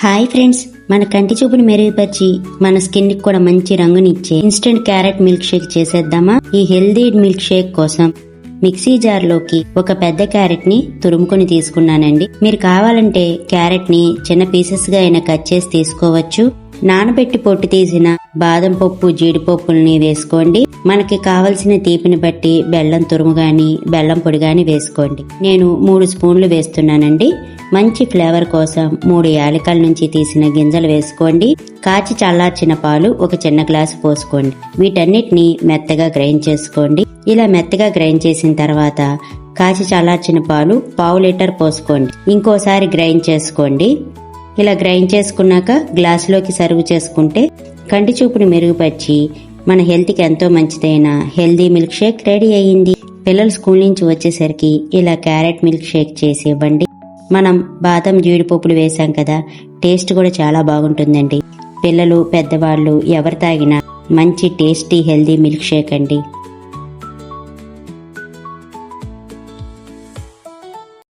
Hi friends, మన కంటి చూపుని మెరుగుపరిచి మన స్కిన్ కి కూడా మంచి రంగునిచ్చే ఇన్స్టెంట్ క్యారెట్ మిల్క్ షేక్ చేసేద్దామా? ఈ హెల్దీ మిల్క్ షేక్ కోసం మిక్సీ జార్ లోకి ఒక పెద్ద క్యారెట్ ని తురుముకొని తీసుకున్నానండి. మీరు కావాలంటే క్యారెట్ ని చిన్న పీసెస్ గా అయినా కట్ చేసి తీసుకోవచ్చు. నానబెట్టి పొట్టు తీసిన బాదం పప్పు, జీడిపప్పుల్ని వేసుకోండి. మనకి కావలసిన తీపిని బట్టి బెల్లం తురుము గాని బెల్లం పొడి గాని వేసుకోండి. నేను 3 స్పూన్లు వేస్తున్నానండి. మంచి ఫ్లేవర్ కోసం 3 యాలకుల నుంచి తీసిన గింజలు వేసుకోండి. కాచి చల్లార్చిన పాలు ఒక చిన్న గ్లాసు పోసుకోండి. వీటన్నిటిని మెత్తగా గ్రైండ్ చేసుకోండి. ఇలా మెత్తగా గ్రైండ్ చేసిన తర్వాత కాచి చల్లార్చిన పాలు 1/2 లీటర్ పోసుకోండి. ఇంకోసారి గ్రైండ్ చేసుకోండి. ఇలా గ్రైండ్ చేసుకున్నాక గ్లాసులోకి సర్వ్ చేసుకుంటే కంటి చూపుని మెరుగుపరిచి మన హెల్త్ కి ఎంతో మంచిదైన హెల్దీ మిల్క్ షేక్ రెడీ అయ్యింది. పిల్లలు స్కూల్ నుంచి వచ్చేసరికి ఇలా క్యారెట్ మిల్క్ షేక్ చేసి ఇవ్వండి. మనం బాదం, జీడిపప్పులు వేసాం కదా, టేస్ట్ కూడా చాలా బాగుంటుందండి. పిల్లలు, పెద్దవాళ్ళు ఎవరు తాగినా మంచి టేస్టీ హెల్దీ మిల్క్ షేక్ అండి.